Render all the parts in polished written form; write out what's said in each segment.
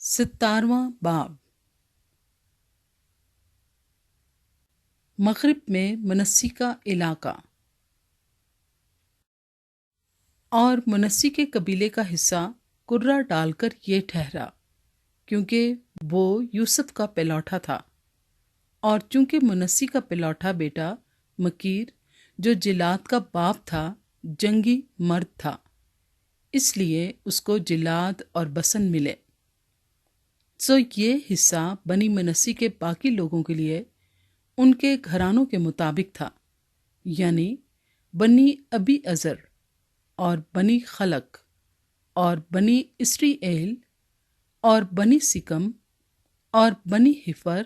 17वां बाब। मगरिब में मनस्सी का इलाका और मनस्सी के कबीले का हिस्सा कुर्रा डालकर ये ठहरा, क्योंकि वो यूसुफ का पिलौठा था। और चूंकि मनस्सी का पिलौठा बेटा मकीर, जो जिलाद का बाप था, जंगी मर्द था, इसलिए उसको जिलाद और बसन मिले। सो ये हिस्सा बनी मनस्सी के बाकी लोगों के लिए उनके घरानों के मुताबिक था, यानी बनी अबी अजर और बनी खलक और बनी इस्रीएल और बनी सिकम और बनी हिफर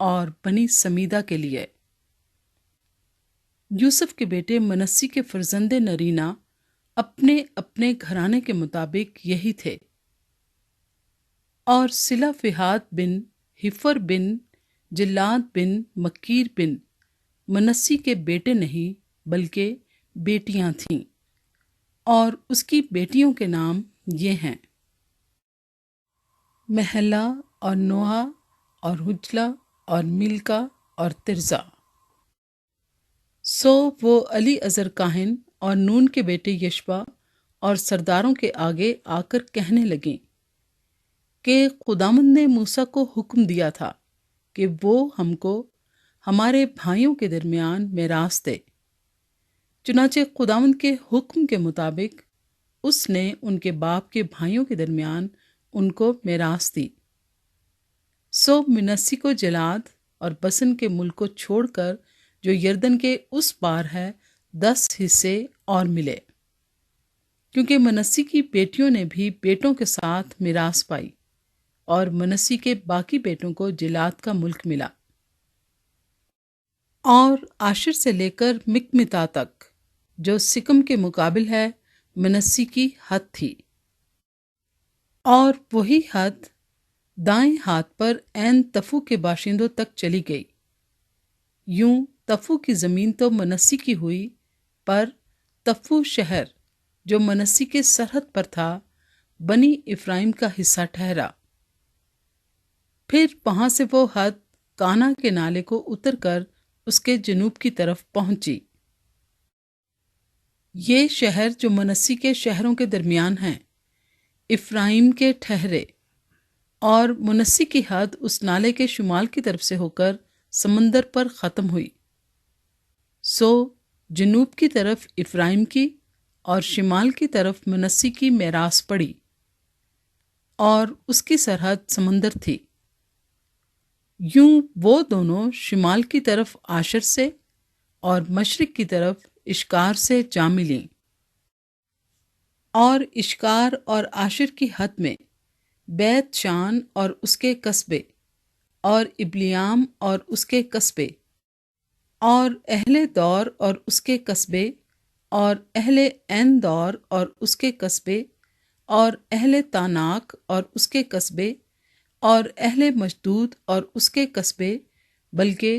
और बनी समीदा के लिए। यूसुफ के बेटे मनस्सी के फर्जंदे नरीना अपने अपने घराने के मुताबिक यही थे। और सिला फिहाद बिन हिफर बिन जिलाद बिन मकीर बिन मनस्सी के बेटे नहीं बल्कि बेटियां थीं, और उसकी बेटियों के नाम ये हैं: महला और नोहा और हुजला और मिल्का और तिरजा। सो वो अली अजर काहिन और नून के बेटे यशबा और सरदारों के आगे आकर कहने लगीं कि खुदावंद ने मूसा को हुक्म दिया था कि वो हमको हमारे भाइयों के दरमियान मेरास दे। चुनाचे खुदावंद के हुक्म के मुताबिक उसने उनके बाप के भाइयों के दरमियान उनको मेरास दी। सो मनस्सी को जलाद और बसन के मुल्क को छोड़कर, जो यरदन के उस पार है, 10 हिस्से और मिले, क्योंकि मनस्सी की बेटियों ने भी बेटों के साथ मिरास पाई, और मनस्सी के बाकी बेटों को जिलाद का मुल्क मिला। और आशिर से लेकर मिकमिता तक, जो सिकम के मुकाबिल है, मनस्सी की हद थी। और वही हद दाएं हाथ पर ऐन तफू के बाशिंदों तक चली गई। यूं तफू की जमीन तो मनस्सी की हुई, पर तफू शहर, जो मनस्सी के सरहद पर था, बनी इफ्राइम का हिस्सा ठहरा। फिर वहां से वो हद काना के नाले को उतरकर उसके जनूब की तरफ पहुंची। ये शहर जो मनस्सी के शहरों के दरमियान हैं, इफ्राइम के ठहरे, और मनस्सी की हद उस नाले के शुमाल की तरफ से होकर समंदर पर ख़त्म हुई। सो जनूब की तरफ इफ्राइम की और शिमाल की तरफ मनस्सी की मेरास पड़ी, और उसकी सरहद समंदर थी। यूं वो दोनों शिमाल की तरफ आशर से और मशरिक की तरफ इश्कार से जा मिलीं। और इश्कार और आशिर की हद में बैत शान और उसके कस्बे, और इब्लियाम और उसके कस्बे, और अहले दौर और उसके कस्बे, और अहले एन दौर और उसके कस्बे, और अहले तानाक और उसके कस्बे, और अहले मशदूद और उसके कस्बे, बल्कि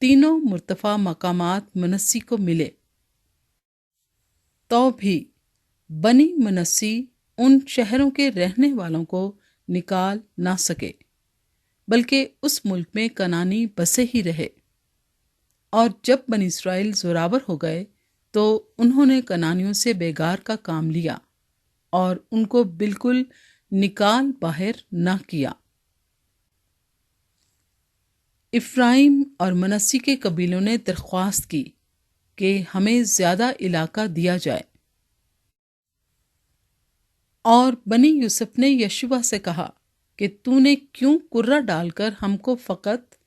तीनों मुर्तफा मकामात मनस्सी को मिले। तो भी बनी मनस्सी उन शहरों के रहने वालों को निकाल ना सके, बल्कि उस मुल्क में कनानी बसे ही रहे। और जब बनी इस्राएल जोरावर हो गए, तो उन्होंने कनानियों से बेगार का काम लिया और उनको बिल्कुल निकाल बाहर ना किया। इफ्राइम और मनस्सी के कबीलों ने दरख्वास्त की कि हमें ज्यादा इलाका दिया जाए। और बनी यूसुफ ने यशुआ से कहा कि तूने क्यों कुर्रा डालकर हमको फकत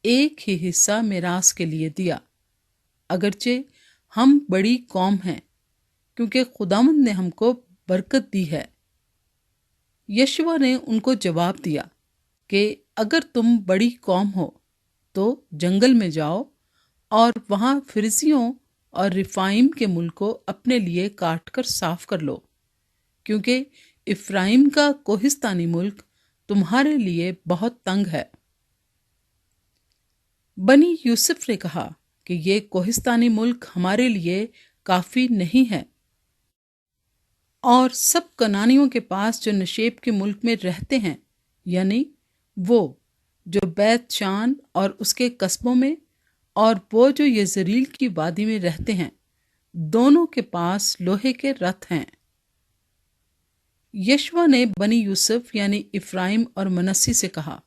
एक ही हिस्सा मिरास के लिए दिया, अगरचे हम बड़ी कौम हैं, क्योंकि खुदावंद ने हमको बरकत दी है। यशुआ ने उनको जवाब दिया कि अगर तुम बड़ी कौम हो तो जंगल में जाओ और वहां फिरजियों और रिफाइम के मुल्क को अपने लिए काट कर साफ कर लो, क्योंकि इफ्राइम का कोहिस्तानी मुल्क तुम्हारे लिए बहुत तंग है। बनी यूसुफ ने कहा कि ये कोहिस्तानी मुल्क हमारे लिए काफी नहीं है, और सब कनानियों के पास जो नशेब के मुल्क में रहते हैं, یعنی وہ جو بیت شان اور اس کے قصبوں میں اور وہ جو یزریل کی وادی میں رہتے ہیں، دونوں کے پاس لوہے کے رتھ ہیں۔ یشوع نے بنی یوسف یعنی افرائیم اور منسی سے کہا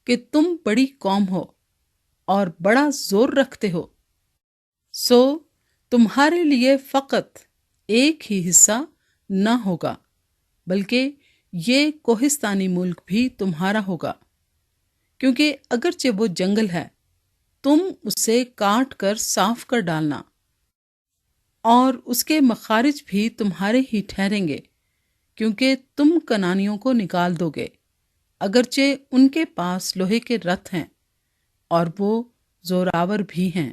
کہ تم بڑی قوم ہو اور بڑا زور رکھتے ہو، سو تمہارے لیے فقط ایک ہی حصہ نہ ہوگا، بلکہ یہ کوہستانی ملک بھی تمہارا ہوگا، کیونکہ اگرچہ وہ جنگل ہے، تم اسے کاٹ کر صاف کر ڈالنا، اور اس کے مخارج بھی تمہارے ہی ٹھہریں گے، کیونکہ تم کنانیوں کو نکال دو گے، اگرچہ ان کے پاس لوہے کے رتھ ہیں اور وہ زوراور بھی ہیں۔